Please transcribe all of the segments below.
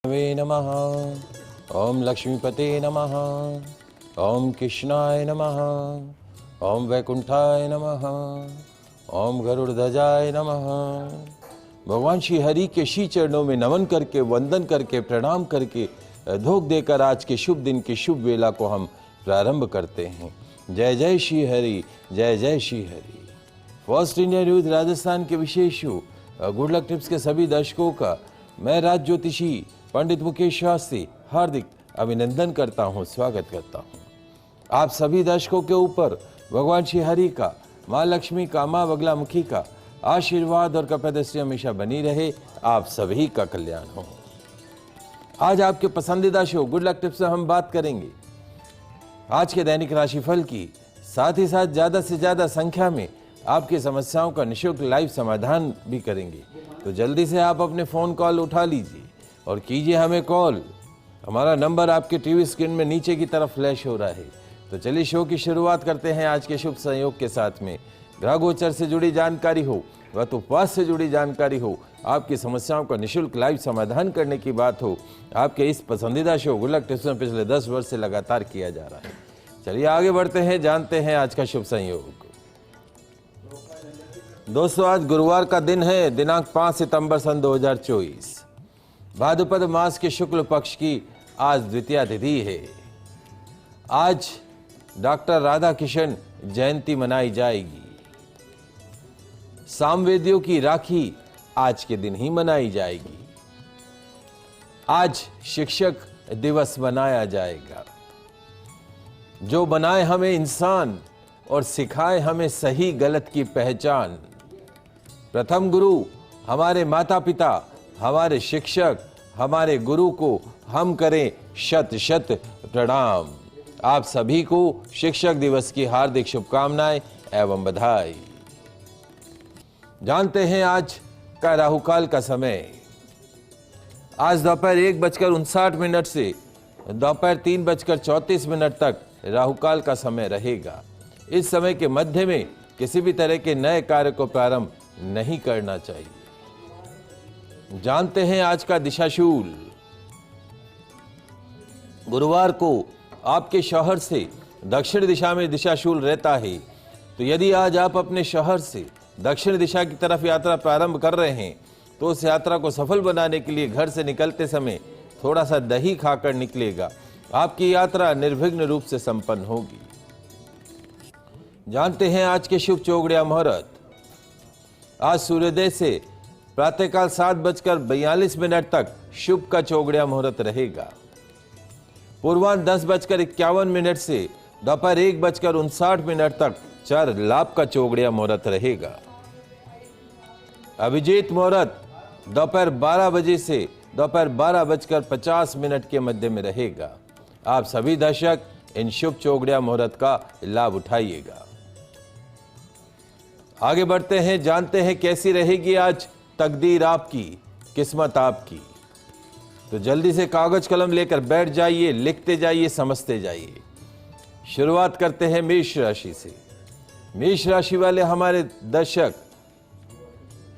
वे नमः। ओम लक्ष्मीपते नमः। ओम कृष्णाय नमः। ओम वैकुंठाय नमः। ओम गरुड़ध्वजाय नमः। भगवान श्री हरि के श्री चरणों में नमन करके, वंदन करके, प्रणाम करके, धोख देकर आज के शुभ दिन की शुभ वेला को हम प्रारंभ करते हैं। जय जय श्री हरि, जय जय Shri Hari. First India news Rajasthan के विशेष गुड लक टिप्स के सभी दर्शकों का मैं राज ज्योतिषी पंडित मुकेश शास्त्री हार्दिक अभिनंदन करता हूं, स्वागत करता हूं। आप सभी दर्शकों के ऊपर भगवान श्री हरि का, माँ लक्ष्मी का, माँ बगलामुखी का आशीर्वाद और कपदृष्टि हमेशा बनी रहे। आप सभी का कल्याण हो। आज आपके पसंदीदा शो गुड लक टिप्स से हम बात करेंगे आज के दैनिक राशिफल की, साथ ही साथ ज्यादा से ज्यादा संख्या में आपकी समस्याओं का निःशुल्क लाइव समाधान भी करेंगे। तो जल्दी से आप अपने फोन कॉल उठा लीजिए और कीजिए हमें कॉल। हमारा नंबर आपके टीवी स्क्रीन में नीचे की तरफ फ्लैश हो रहा है। तो चलिए शो की शुरुआत करते हैं आज के शुभ संयोग के साथ में। ग्रह गोचर से जुड़ी जानकारी हो व तो उपवास से जुड़ी जानकारी हो, आपकी समस्याओं का निःशुल्क लाइव समाधान करने की बात हो, आपके इस पसंदीदा शो गुड लक टिप्स में पिछले 10 वर्ष से लगातार किया जा रहा है। चलिए आगे बढ़ते हैं, जानते हैं आज का शुभ संयोग। दोस्तों, आज गुरुवार का दिन है, दिनांक 5 सितंबर सन 2024। भाद्रपद मास के शुक्ल पक्ष की आज द्वितीया तिथि है। आज डॉक्टर राधा किशन जयंती मनाई जाएगी। सामवेदियों की राखी आज के दिन ही मनाई जाएगी। आज शिक्षक दिवस मनाया जाएगा। जो बनाए हमें इंसान और सिखाए हमें सही गलत की पहचान। प्रथम गुरु हमारे माता पिता, हमारे शिक्षक, हमारे गुरु को हम करें शत शत प्रणाम। आप सभी को शिक्षक दिवस की हार्दिक शुभकामनाएं एवं बधाई। जानते हैं आज का राहुकाल का समय। आज दोपहर 1:59 से दोपहर 3:34 तक राहुकाल का समय रहेगा। इस समय के मध्य में किसी भी तरह के नए कार्य को प्रारंभ नहीं करना चाहिए। जानते हैं आज का दिशाशूल। गुरुवार को आपके शहर से दक्षिण दिशा में दिशाशूल रहता है। तो यदि आज आप अपने शहर से दक्षिण दिशा की तरफ यात्रा प्रारंभ कर रहे हैं तो उस यात्रा को सफल बनाने के लिए घर से निकलते समय थोड़ा सा दही खाकर निकलेगा। आपकी यात्रा निर्विघ्न रूप से संपन्न होगी। जानते हैं आज के शुभ चौगड़िया मुहूर्त। आज सूर्योदय से प्रातःकाल 7:42 तक शुभ का चौगड़िया मुहूर्त रहेगा। पूर्वाह्न 10:51 से दोपहर 1:59 तक चार लाभ का चौगड़िया मुहूर्त रहेगा। अभिजीत मुहूर्त दोपहर 12 बजे से दोपहर 12:50 के मध्य में रहेगा। आप सभी दर्शक इन शुभ चौगड़िया मुहूर्त का लाभ उठाइएगा। आगे बढ़ते हैं, जानते हैं कैसी रहेगी आज तकदीर आपकी, किस्मत आपकी। तो जल्दी से कागज कलम लेकर बैठ जाइए, लिखते जाइए, समझते जाइए। शुरुआत करते हैं मेष राशि से। मेष राशि वाले हमारे दर्शक,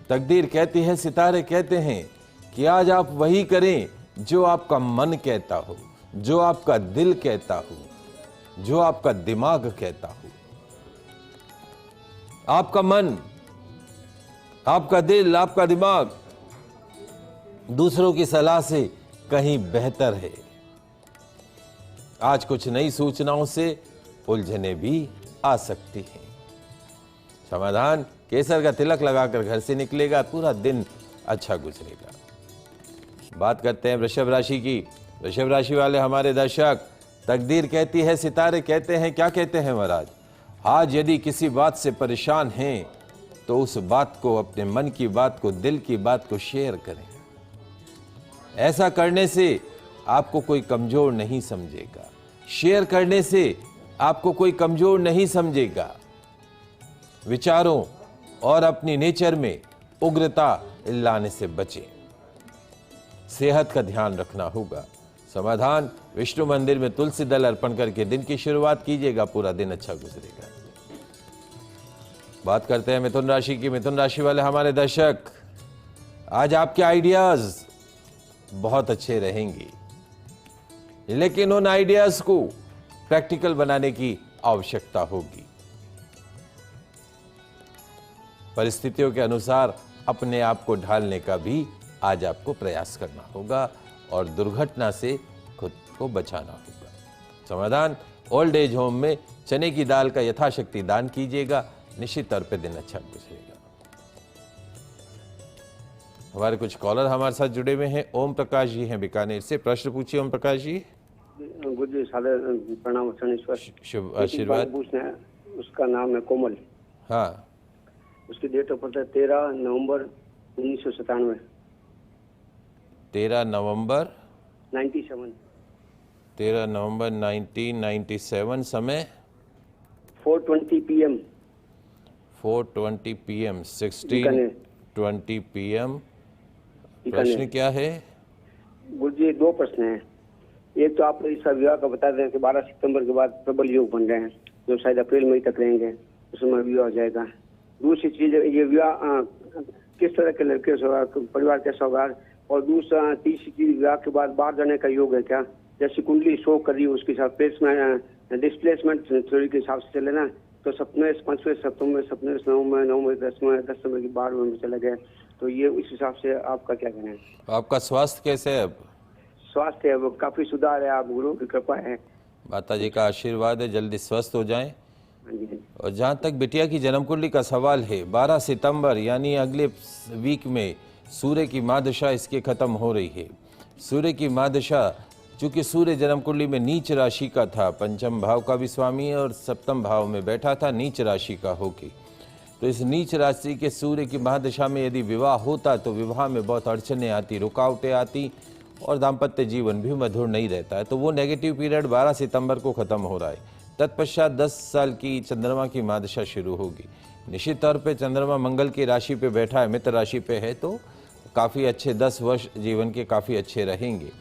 तकदीर कहती है, सितारे कहते हैं कि आज आप वही करें जो आपका मन कहता हो, जो आपका दिल कहता हो, जो आपका दिमाग कहता हो। आपका मन, आपका दिल, आपका दिमाग दूसरों की सलाह से कहीं बेहतर है। आज कुछ नई सूचनाओं से उलझने भी आ सकती हैं। समाधान, केसर का तिलक लगाकर घर से निकलेगा, पूरा दिन अच्छा गुजरेगा। बात करते हैं वृषभ राशि की। वृषभ राशि वाले हमारे दर्शक, तकदीर कहती है, सितारे कहते हैं, क्या कहते हैं महाराज, आज यदि किसी बात से परेशान हैं तो उस बात को, अपने मन की बात को, दिल की बात को शेयर करें। ऐसा करने से आपको कोई कमजोर नहीं समझेगा। शेयर करने से आपको कोई कमजोर नहीं समझेगा। विचारों और अपनी नेचर में उग्रता लाने से बचें। सेहत का ध्यान रखना होगा। समाधान, विष्णु मंदिर में तुलसी दल अर्पण करके दिन की शुरुआत कीजिएगा, पूरा दिन अच्छा गुजरेगा। बात करते हैं मिथुन राशि की। मिथुन राशि वाले हमारे दर्शक, आज आपके आइडियाज बहुत अच्छे रहेंगे, लेकिन उन आइडियाज को प्रैक्टिकल बनाने की आवश्यकता होगी। परिस्थितियों के अनुसार अपने आप को ढालने का भी आज आपको प्रयास करना होगा और दुर्घटना से खुद को बचाना होगा। समाधान, ओल्ड एज होम में चने की दाल का यथाशक्ति दान कीजिएगा, निश्चित तौर पे दिन अच्छा गुजरेगा। हमारे कुछ कॉलर हमारे साथ जुड़े हुए हैं। ओम प्रकाश जी हैं बीकानेर से, प्रश्न पूछिए ओम प्रकाश जी। गुरु सादर प्रणाम शनेश्वर। शुभ आशीर्वाद। उसका नाम है कोमल। हाँ, उसकी डेट ऑफ बर्थ है 13 नवंबर 1997। 13 नवंबर 97। 13 नवंबर 1997। समय 4:20 PM। 4:20 PM 16:20 PM। प्रश्न क्या है गुरु जी? 2 प्रश्न हैं। एक तो आप इस विवाह का बता दें कि 12 सितंबर के बाद प्रबल योग बन रहे हैं, जो शायद अप्रैल मई तक रहेंगे, उसमें विवाह हो जाएगा। दूसरी चीज, ये विवाह किस तरह के लड़के से होगा, परिवार कैसा होगा? और दूसरा तीसरी चीज, विवाह के बाद बाहर जाने का योग है क्या? जैसे कुंडली शो कर रही है उसके साथ प्लेसमेंट डिस्प्लेसमेंट थ्योरी के हिसाब से चले ना, तो सप्तम 5वें सप्तम में, सप्तम 9वें 10वें की 12वें में चले गए, तो ये उस हिसाब से आपका क्या कहना है? आपका स्वास्थ्य कैसे है? अब स्वास्थ्य है वो काफी सुधार है, आप गुरु की कृपा है, माता जी का आशीर्वाद है, जल्दी स्वस्थ हो जाएं। हाँ जी। और जहाँ तक बिटिया की जन्म कुंडली का सवाल है, 12 सितंबर यानी अगले वीक में सूर्य की महादशा इसके खत्म हो रही है। सूर्य की महादशा, चूंकि सूर्य जन्म कुंडली में नीच राशि का था, पंचम भाव का भी स्वामी है और सप्तम भाव में बैठा था, नीच राशि का होके, तो इस नीच राशि के सूर्य की महादशा में यदि विवाह होता तो विवाह में बहुत अड़चने आती, रुकावटें आती और दाम्पत्य जीवन भी मधुर नहीं रहता है। तो वो नेगेटिव पीरियड 12 सितंबर को खत्म हो रहा है। तत्पश्चात 10 साल की चंद्रमा की महादशा शुरू होगी। निश्चित तौर पे चंद्रमा मंगल की राशि पे बैठा है, मित्र राशि पे है, तो काफ़ी अच्छे 10 वर्ष जीवन के काफ़ी अच्छे रहेंगे।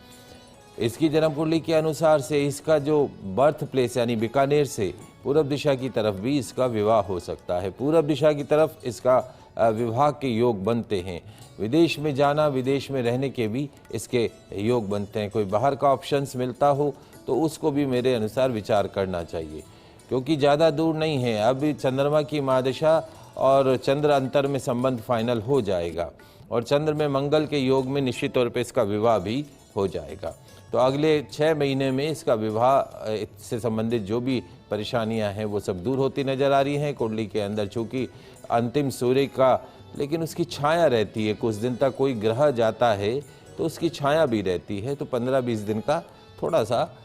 इसकी जन्म कुंडली के अनुसार से इसका जो बर्थ प्लेस यानी बीकानेर से पूरब दिशा की तरफ भी इसका विवाह हो सकता है। पूरब दिशा की तरफ इसका विवाह के योग बनते हैं। विदेश में जाना, विदेश में रहने के भी इसके योग बनते हैं। कोई बाहर का ऑप्शंस मिलता हो तो उसको भी मेरे अनुसार विचार करना चाहिए, क्योंकि ज़्यादा दूर नहीं है। अब चंद्रमा की महादशा और चंद्र अंतर में संबंध फाइनल हो जाएगा और चंद्र में मंगल के योग में निश्चित तौर पे इसका विवाह भी हो जाएगा। तो अगले 6 महीने में इसका विवाह से संबंधित जो भी परेशानियां हैं वो सब दूर होती नजर आ रही हैं। कुंडली के अंदर चूँकि अंतिम सूर्य का, लेकिन उसकी छाया रहती है, कुछ दिन तक कोई ग्रह जाता है तो उसकी छाया भी रहती है, तो 15-20 दिन का थोड़ा सा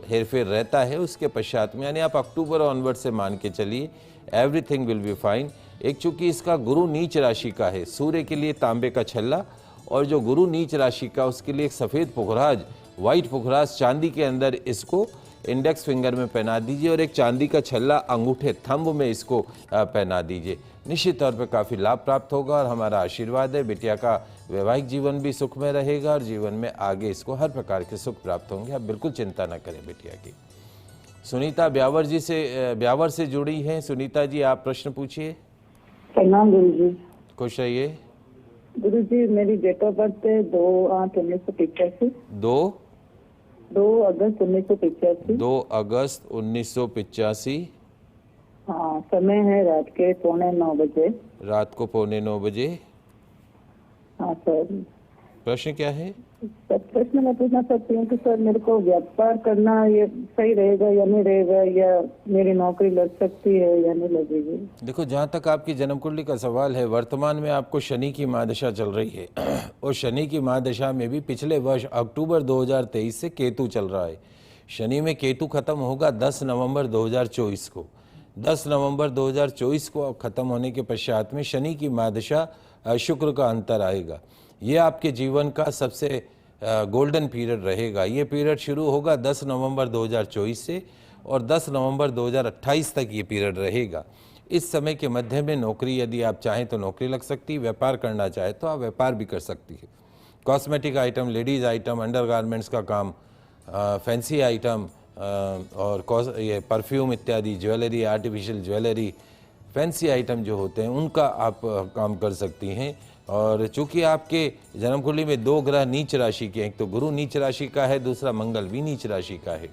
हेरफेर रहता है। उसके पश्चात में यानी आप अक्टूबर ऑनवर्ड से मान के चलिए, एवरीथिंग विल बी फाइन। एक चूँकि इसका गुरु नीच राशि का है, सूर्य के लिए तांबे का छल्ला, और जो गुरु नीच राशि का उसके लिए एक सफ़ेद पुखराज, वाइट पुखराज चांदी के अंदर इसको इंडेक्स फिंगर में पहना दीजिए और एक चांदी का छल्ला अंगूठे थंब में इसको पहना दीजिए। निश्चित तौर पर काफ़ी लाभ प्राप्त होगा और हमारा आशीर्वाद है। बिटिया का वैवाहिक जीवन भी सुख में रहेगा और जीवन में आगे इसको हर प्रकार के सुख प्राप्त होंगे। आप बिल्कुल चिंता न करें बिटिया की। सुनीता ब्यावर से जुड़ी हैं। सुनीता जी, आप प्रश्न पूछिए। प्रणाम गुरु जी। खुश रहिए। गुरु जी, मेरी डेट ऑफ बर्थ है 2/8/1985। 2 अगस्त 1985। 2 अगस्त 1985। हाँ, समय है रात के 8:45 बजे। रात को 8:45 बजे। हाँ सर। प्रश्न क्या है? सर, प्रश्न मैं पूछना चाहती हूँ कि सर मेरे को व्यापार करना ये सही रहेगा या नहीं रहेगा, या मेरी नौकरी लग सकती है या नहीं लगेगी? देखो, जहाँ तक आपकी जन्म कुंडली का सवाल है, वर्तमान में आपको शनि की महादशा चल रही है और शनि की महादशा में भी पिछले वर्ष अक्टूबर 2023 से केतु चल रहा है। शनि में केतु खत्म होगा 10 नवंबर 2024 को। 10 नवंबर 2024 को खत्म होने के पश्चात में शनि की महादशा शुक्र का अंतर आएगा। ये आपके जीवन का सबसे गोल्डन पीरियड रहेगा। ये पीरियड शुरू होगा 10 नवंबर 2024 से और 10 नवंबर 2028 तक ये पीरियड रहेगा। इस समय के मध्य में नौकरी, यदि आप चाहें तो नौकरी लग सकती है, व्यापार करना चाहे तो आप व्यापार भी कर सकती है। Cosmetic item, ladies item, under garments का काम, फैंसी आइटम और ये परफ्यूम इत्यादि, jewellery, artificial jewellery, fancy item जो होते हैं उनका आप काम कर सकती हैं। और चूंकि आपके जन्म कुंडली में 2 ग्रह नीच राशि के हैं, एक तो गुरु नीच राशि का है, दूसरा मंगल भी नीच राशि का है,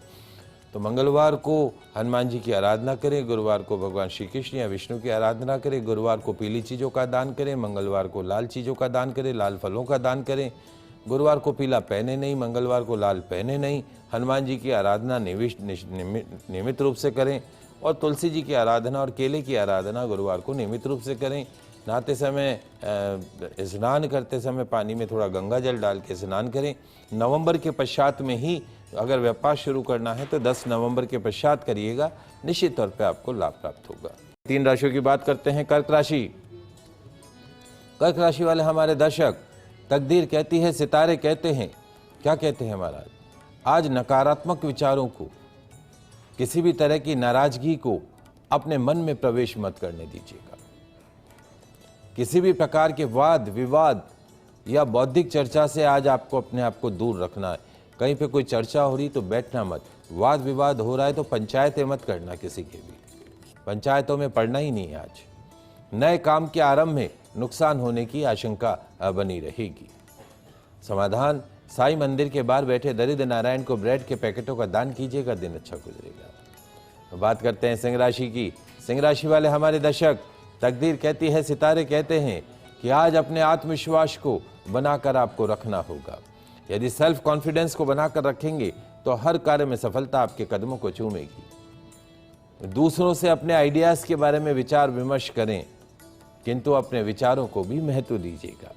तो मंगलवार को हनुमान जी की आराधना करें, गुरुवार को भगवान श्री कृष्ण या विष्णु की आराधना करें, गुरुवार को पीली चीज़ों का दान करें, मंगलवार को लाल चीज़ों का दान करें, लाल फलों का दान करें। गुरुवार को पीला पहने नहीं, मंगलवार को लाल पहने नहीं। हनुमान जी की आराधना नियमित रूप से करें और तुलसी जी की आराधना और केले की आराधना गुरुवार को नियमित रूप से करें। नहाते समय, स्नान करते समय पानी में थोड़ा गंगा जल डाल के स्नान करें। नवंबर के पश्चात में ही अगर व्यापार शुरू करना है तो 10 नवंबर के पश्चात करिएगा, निश्चित तौर पे आपको लाभ प्राप्त होगा। 3 राशियों की बात करते हैं। कर्क राशि। कर्क राशि वाले हमारे दर्शक, तकदीर कहती है, सितारे कहते हैं, क्या कहते हैं महाराज, आज नकारात्मक विचारों को, किसी भी तरह की नाराजगी को अपने मन में प्रवेश मत करने दीजिएगा। किसी भी प्रकार के वाद विवाद या बौद्धिक चर्चा से आज आपको अपने आप को दूर रखना है। कहीं पे कोई चर्चा हो रही तो बैठना मत, वाद विवाद हो रहा है तो पंचायतें मत करना, किसी के भी पंचायतों में पड़ना ही नहीं है। आज नए काम के आरंभ में नुकसान होने की आशंका बनी रहेगी। समाधान, साईं मंदिर के बाहर बैठे दरिद्र नारायण को ब्रेड के पैकेटों का दान कीजिएगा, दिन अच्छा गुजरेगा। बात करते हैं सिंह राशि की। सिंह राशि वाले हमारे दर्शक, तकदीर कहती है, सितारे कहते हैं कि आज अपने आत्मविश्वास को बनाकर आपको रखना होगा। यदि सेल्फ कॉन्फिडेंस को बनाकर रखेंगे तो हर कार्य में सफलता आपके कदमों को चूमेगी। दूसरों से अपने आइडियाज के बारे में विचार विमर्श करें, किंतु अपने विचारों को भी महत्व दीजिएगा।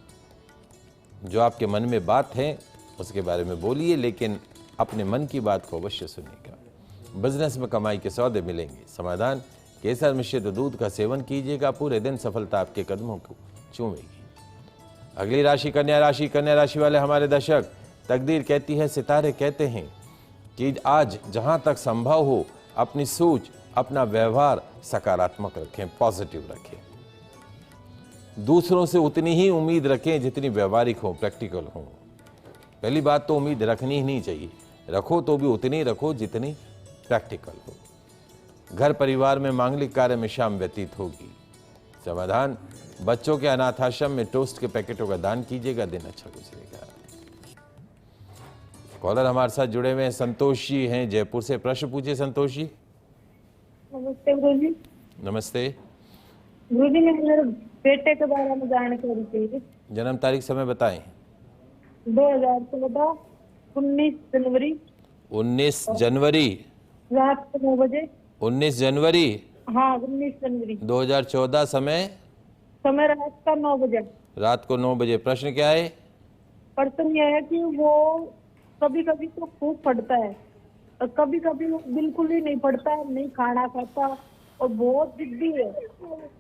जो आपके मन में बात है उसके बारे में बोलिए, लेकिन अपने मन की बात को अवश्य सुनिएगा। बिजनेस में कमाई के सौदे मिलेंगे। समाधान, केसर मिश्रित दूध का सेवन कीजिएगा, पूरे दिन सफलता आपके कदमों को चूमेगी। अगली राशि कन्या राशि। कन्या राशि वाले हमारे दर्शक, तकदीर कहती है, सितारे कहते हैं कि आज जहां तक संभव हो अपनी सोच, अपना व्यवहार सकारात्मक रखें, पॉजिटिव रखें। दूसरों से उतनी ही उम्मीद रखें जितनी व्यवहारिक हो, प्रैक्टिकल हो। पहली बात तो उम्मीद रखनी ही नहीं चाहिए, रखो तो भी उतनी रखो जितनी प्रैक्टिकल हो। घर परिवार में मांगलिक कार्य में शाम व्यतीत होगी। समाधान, बच्चों के अनाथाश्रम में टोस्ट के पैकेटों का दान कीजिएगा, दिन अच्छा गुजरेगा। कॉलर हमारे साथ जुड़े हुए हैं, संतोष जी हैं जयपुर से। प्रश्न पूछिए संतोष जी। नमस्ते गुरु जी। नमस्ते गुरु जी, मेरे बेटे के बारे में जानकारी चाहिए। जन्म तारीख समय बताएं। 2014 19 जनवरी। 19 जनवरी रात को 9 बजे। 19 जनवरी, हाँ 19 जनवरी 2014। समय रात का 9 बजे। रात को 9 बजे। प्रश्न क्या है? प्रश्न यह है कि वो कभी कभी तो खूब पढ़ता है और कभी कभी वो बिल्कुल ही नहीं पढ़ता है, नहीं खाना खाता और बहुत जिद्दी है।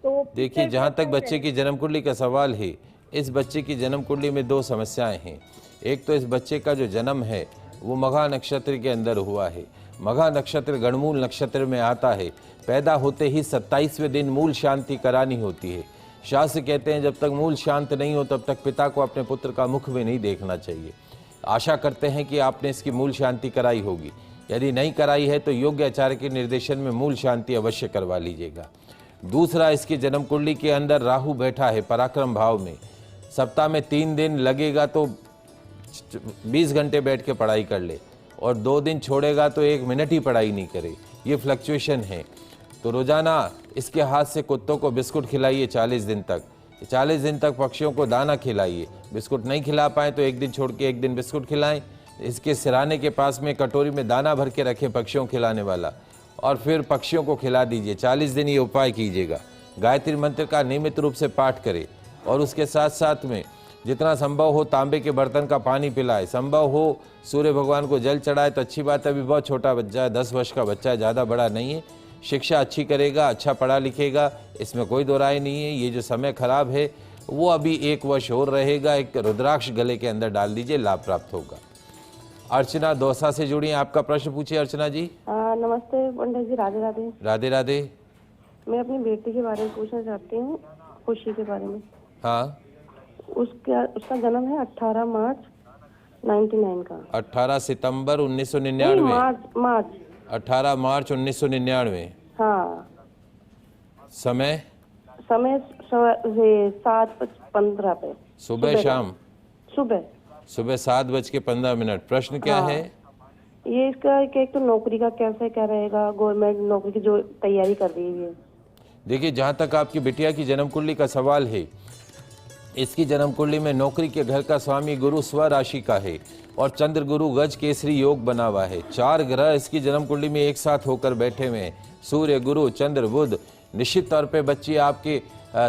तो देखिए, जहाँ तक बच्चे की जन्म कुंडली का सवाल है, इस बच्चे की जन्म कुंडली में 2 समस्याएं हैं। एक तो इस बच्चे का जो जन्म है वो मघा नक्षत्र के अंदर हुआ है। मघा नक्षत्र गणमूल नक्षत्र में आता है। पैदा होते ही 27वें दिन मूल शांति करानी होती है। शास्त्र कहते हैं जब तक मूल शांत नहीं हो तब तक पिता को अपने पुत्र का मुख भी नहीं देखना चाहिए। आशा करते हैं कि आपने इसकी मूल शांति कराई होगी। यदि नहीं कराई है तो योग्य आचार्य के निर्देशन में मूल शांति अवश्य करवा लीजिएगा। दूसरा, इसकी जन्म कुंडली के अंदर राहु बैठा है पराक्रम भाव में। सप्ताह में 3 दिन लगेगा तो 20 घंटे बैठ के पढ़ाई कर ले और 2 दिन छोड़ेगा तो 1 मिनट ही पढ़ाई नहीं करे। ये फ्लक्चुएशन है। तो रोजाना इसके हाथ से कुत्तों को बिस्कुट खिलाइए 40 दिन तक। 40 दिन तक पक्षियों को दाना खिलाइए। बिस्कुट नहीं खिला पाए तो 1 दिन छोड़ के 1 दिन बिस्कुट खिलाएं। इसके सिराने के पास में कटोरी में दाना भर के रखें पक्षियों खिलाने वाला, और फिर पक्षियों को खिला दीजिए। 40 दिन ये उपाय कीजिएगा। गायत्री मंत्र का नियमित रूप से पाठ करें और उसके साथ साथ में जितना संभव हो तांबे के बर्तन का पानी पिलाए। संभव हो सूर्य भगवान को जल चढ़ाए तो अच्छी बात है। अभी बहुत छोटा बच्चा है, 10 वर्ष का बच्चा है, ज़्यादा बड़ा नहीं है। शिक्षा अच्छी करेगा, अच्छा पढ़ा लिखेगा, इसमें कोई दो राय नहीं है। ये जो समय खराब है वो अभी 1 वर्ष और रहेगा। एक रुद्राक्ष गले के अंदर डाल दीजिए, लाभ प्राप्त होगा। अर्चना दौसा से जुड़ी हैं, आपका प्रश्न पूछिए अर्चना जी। नमस्ते पंडित जी, राधे राधे। राधे राधे। मैं अपनी बेटी के बारे में पूछना चाहती हूँ, खुशी के बारे में। हाँ, उसका जन्म है 18 मार्च 99 का। 18 सितंबर 1999। मार्च 18 मार्च 1999। हाँ। समय 7:15 पे। सुबह शाम? सुबह सुबह 7:15। प्रश्न क्या हाँ। है? ये इसका कि एक तो नौकरी का कैसे क्या रहेगा, गवर्नमेंट नौकरी की जो तैयारी कर रही है। देखिए, जहाँ तक आपकी बिटिया की जन्म कुंडली का सवाल है, इसकी जन्म कुंडली में नौकरी के घर का स्वामी गुरु स्व राशि का है और चंद्र गुरु गज केसरी योग बना हुआ है। 4 ग्रह इसकी जन्म कुंडली में एक साथ होकर बैठे हुए हैं, सूर्य, गुरु, चंद्र, बुध। निश्चित तौर पे बच्ची आपके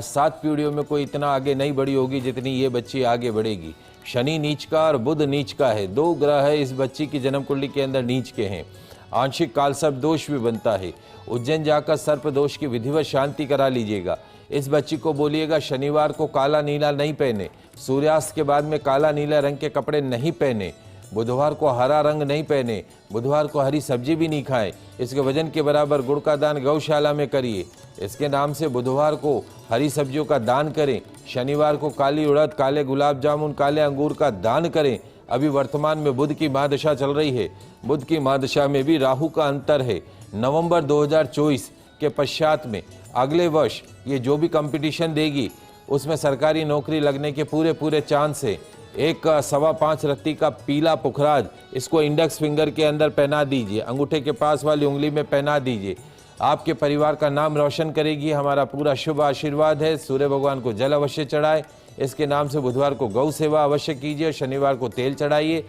7 पीढ़ियों में कोई इतना आगे नहीं बढ़ी होगी जितनी ये बच्ची आगे बढ़ेगी। शनि नीच का और बुध नीच का है, 2 ग्रह है इस बच्ची की जन्म कुंडली के अंदर नीच के हैं। आंशिक कालसर्प दोष भी बनता है। उज्जैन जाकर सर्प दोष की विधिवत शांति करा लीजिएगा। इस बच्ची को बोलिएगा शनिवार को काला नीला नहीं पहने, सूर्यास्त के बाद में काला नीला रंग के कपड़े नहीं पहने, बुधवार को हरा रंग नहीं पहने, बुधवार को हरी सब्जी भी नहीं खाएं। इसके वजन के बराबर गुड़ का दान गौशाला में करिए। इसके नाम से बुधवार को हरी सब्जियों का दान करें, शनिवार को काली उड़द, काले गुलाब जामुन, काले अंगूर का दान करें। अभी वर्तमान में बुध की महादशा चल रही है, बुध की महादशा में भी राहु का अंतर है। नवंबर 2024 के पश्चात में अगले वर्ष ये जो भी कंपटीशन देगी उसमें सरकारी नौकरी लगने के पूरे चांस है। एक 5.25 रत्ती का पीला पुखराज इसको इंडेक्स फिंगर के अंदर पहना दीजिए, अंगूठे के पास वाली उंगली में पहना दीजिए। आपके परिवार का नाम रोशन करेगी, हमारा पूरा शुभ आशीर्वाद है। सूर्य भगवान को जल अवश्य चढ़ाए, इसके नाम से बुधवार को गौ सेवा अवश्य कीजिए, शनिवार को तेल चढ़ाइए।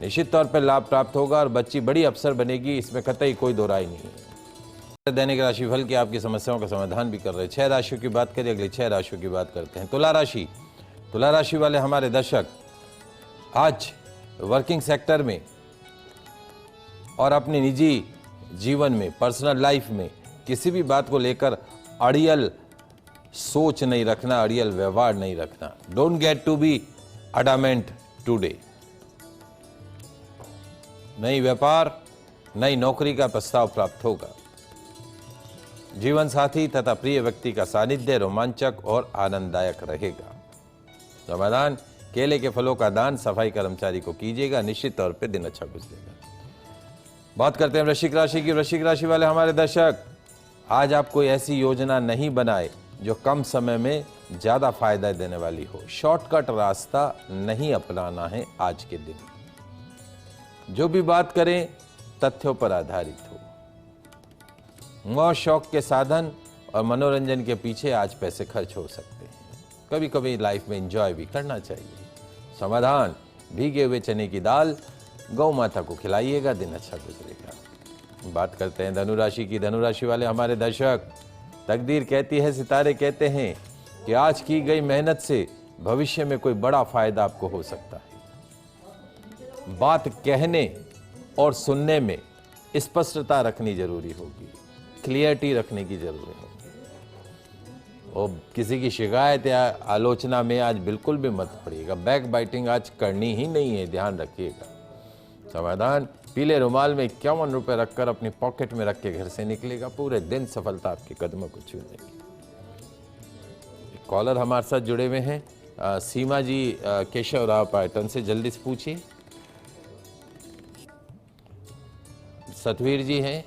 निश्चित तौर पर लाभ प्राप्त होगा और बच्ची बड़ी अफसर बनेगी, इसमें कतई कोई दो राय नहीं है। दैनिक राशिफल की आपकी समस्याओं का समाधान भी कर रहे हैं। 6 राशियों की बात करिए, अगली 6 राशियों की बात करते हैं। तुला राशि। तुला राशि वाले हमारे दर्शक आज वर्किंग सेक्टर में और अपने निजी जीवन में, पर्सनल लाइफ में किसी भी बात को लेकर अड़ियल सोच नहीं रखना, अड़ियल व्यवहार नहीं रखना। Don't get to be adamant today. नई व्यापार, नई नौकरी का प्रस्ताव प्राप्त होगा। जीवन साथी तथा प्रिय व्यक्ति का सानिध्य रोमांचक और आनंददायक रहेगा। समाधान, केले के फलों का दान सफाई कर्मचारी को कीजिएगा, निश्चित तौर पे दिन अच्छा गुजरेगा। बात करते हैं वृश्चिक राशि की। वृश्चिक राशि वाले हमारे दर्शक आज आप कोई ऐसी योजना नहीं बनाए जो कम समय में ज्यादा फायदा देने वाली हो। शॉर्टकट रास्ता नहीं अपनाना है आज के दिन। जो भी बात करें तथ्यों पर आधारित हो। मौज शौक के साधन और मनोरंजन के पीछे आज पैसे खर्च हो सकते हैं। कभी कभी लाइफ में एंजॉय भी करना चाहिए। समाधान, भीगे हुए चने की दाल गौ माता को खिलाइएगा, दिन अच्छा गुजरेगा। बात करते हैं धनुराशि की। धनुराशि वाले हमारे दर्शक, तकदीर कहती है, सितारे कहते हैं कि आज की गई मेहनत से भविष्य में कोई बड़ा फायदा आपको हो सकता है। बात कहने और सुनने में स्पष्टता रखनी जरूरी होगी, क्लियरिटी रखने की जरूरत होगी। और किसी की शिकायत या आलोचना में आज बिल्कुल भी मत पड़िएगा। बैक बाइटिंग आज करनी ही नहीं है, ध्यान रखिएगा। समाधान, पीले रुमाल में 51 रुपए रखकर अपनी पॉकेट में रख के घर से निकलेगा, पूरे दिन सफलता आपके कदमों को छूनेगी। कॉलर हमारे साथ जुड़े हुए हैं, सीमा जी केशव राव पाटन से, जल्दी से पूछिए। सतवीर जी हैं,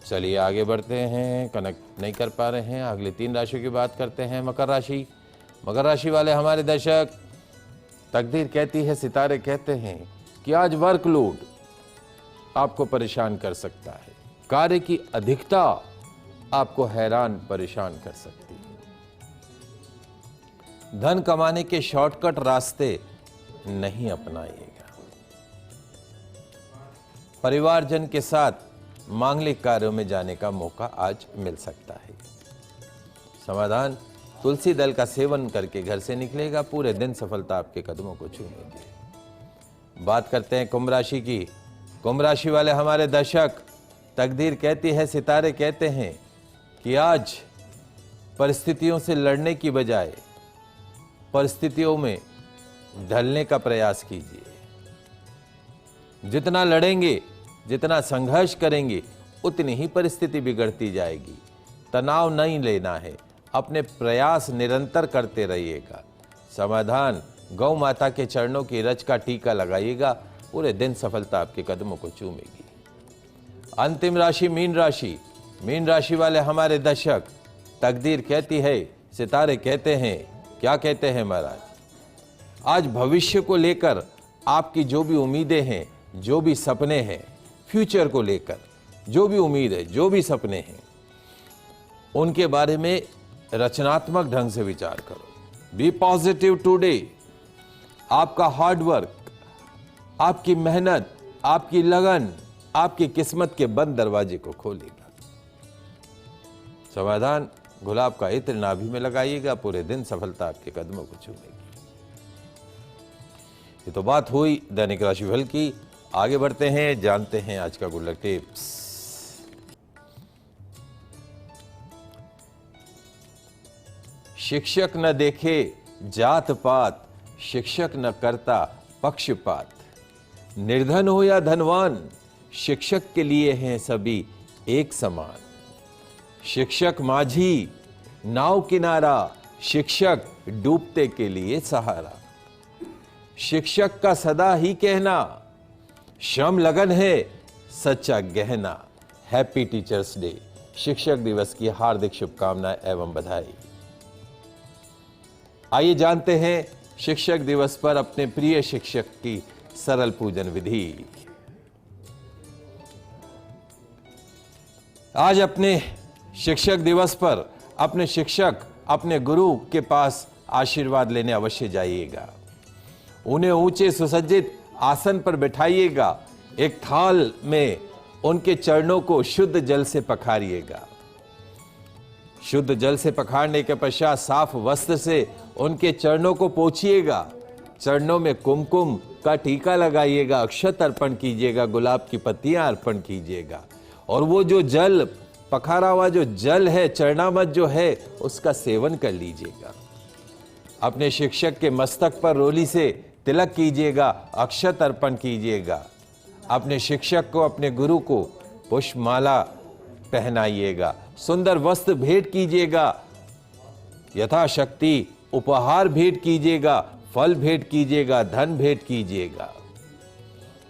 चलिए आगे बढ़ते हैं। कनेक्ट नहीं कर पा रहे हैं। अगले 3 राशियों की बात करते हैं। मकर राशि। मकर राशि वाले हमारे दर्शक, तकदीर कहती है, सितारे कहते हैं कि आज वर्कलोड आपको परेशान कर सकता है। कार्य की अधिकता आपको हैरान परेशान कर सकती है। धन कमाने के शॉर्टकट रास्ते नहीं अपनाइएगा। परिवारजन के साथ मांगलिक कार्यों में जाने का मौका आज मिल सकता है। समाधान, तुलसी दल का सेवन करके घर से निकलेगा, पूरे दिन सफलता आपके कदमों को छूनेगी। बात करते हैं कुंभ राशि की। कुंभ राशि वाले हमारे दर्शक, तकदीर कहती है, सितारे कहते हैं कि आज परिस्थितियों से लड़ने की बजाय परिस्थितियों में ढलने का प्रयास कीजिए। जितना लड़ेंगे, जितना संघर्ष करेंगे, उतनी ही परिस्थिति बिगड़ती जाएगी। तनाव नहीं लेना है, अपने प्रयास निरंतर करते रहिएगा। समाधान, गौ माता के चरणों की रज का टीका लगाइएगा, पूरे दिन सफलता आपके कदमों को चूमेगी। अंतिम राशि मीन राशि। मीन राशि वाले हमारे दर्शक, तकदीर कहती है, सितारे कहते हैं क्या कहते हैं महाराज? आज भविष्य को लेकर आपकी जो भी उम्मीदें हैं, जो भी सपने हैं, फ्यूचर को लेकर जो भी उम्मीद है, जो भी सपने हैं, उनके बारे में रचनात्मक ढंग से विचार करो। Be positive today. आपका हार्ड वर्क, आपकी मेहनत, आपकी लगन आपकी किस्मत के बंद दरवाजे को खोलेगा। समाधान गुलाब का इत्र नाभि में लगाइएगा, पूरे दिन सफलता आपके कदमों को छूएगी। ये तो बात हुई दैनिक राशिफल की। आगे बढ़ते हैं, जानते हैं आज का गुड लक टिप्स। शिक्षक न देखे जात पात, शिक्षक न करता पक्षपात। निर्धन हो या धनवान, शिक्षक के लिए हैं सभी एक समान। शिक्षक माझी नाव किनारा, शिक्षक डूबते के लिए सहारा। शिक्षक का सदा ही कहना, श्रम लगन है सच्चा गहना। Happy teachers day. शिक्षक दिवस की हार्दिक शुभकामनाएं एवं बधाई। आइए जानते हैं शिक्षक दिवस पर अपने प्रिय शिक्षक की सरल पूजन विधि। आज अपने शिक्षक दिवस पर अपने शिक्षक, अपने गुरु के पास आशीर्वाद लेने अवश्य जाइएगा। उन्हें ऊंचे सुसज्जित आसन पर बैठाइएगा। एक थाल में उनके चरणों को शुद्ध जल से पखारिएगा। शुद्ध जल से पखारने के पश्चात साफ वस्त्र से उनके चरणों को पोंछिएगा। चरणों में कुमकुम का टीका लगाइएगा, अक्षत अर्पण कीजिएगा, गुलाब की पत्तियां अर्पण कीजिएगा। और वो जो जल, पखारा हुआ जो जल है, चरणामृत जो है, उसका सेवन कर लीजिएगा। अपने शिक्षक के मस्तक पर रोली से तिलक कीजिएगा, अक्षत अर्पण कीजिएगा। अपने शिक्षक को, अपने गुरु को पुष्पमाला पहनाइएगा, सुंदर वस्त्र भेंट कीजिएगा, यथाशक्ति उपहार भेंट कीजिएगा, फल भेंट कीजिएगा, धन भेंट कीजिएगा।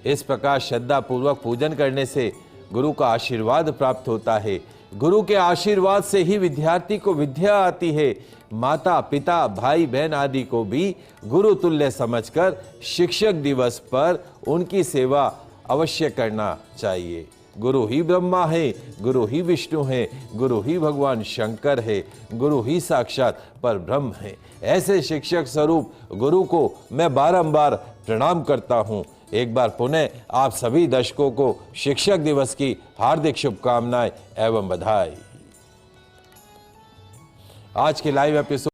इस प्रकार श्रद्धा पूर्वक पूजन करने से गुरु का आशीर्वाद प्राप्त होता है। गुरु के आशीर्वाद से ही विद्यार्थी को विद्या आती है। माता पिता भाई बहन आदि को भी गुरु तुल्य समझकर शिक्षक दिवस पर उनकी सेवा अवश्य करना चाहिए। गुरु ही ब्रह्मा है, गुरु ही विष्णु है, गुरु ही भगवान शंकर है, गुरु ही साक्षात पर ब्रह्म है। ऐसे शिक्षक स्वरूप गुरु को मैं बारंबार प्रणाम करता हूं। एक बार पुनः आप सभी दर्शकों को शिक्षक दिवस की हार्दिक शुभकामनाएं एवं बधाई। आज के लाइव एपिसोड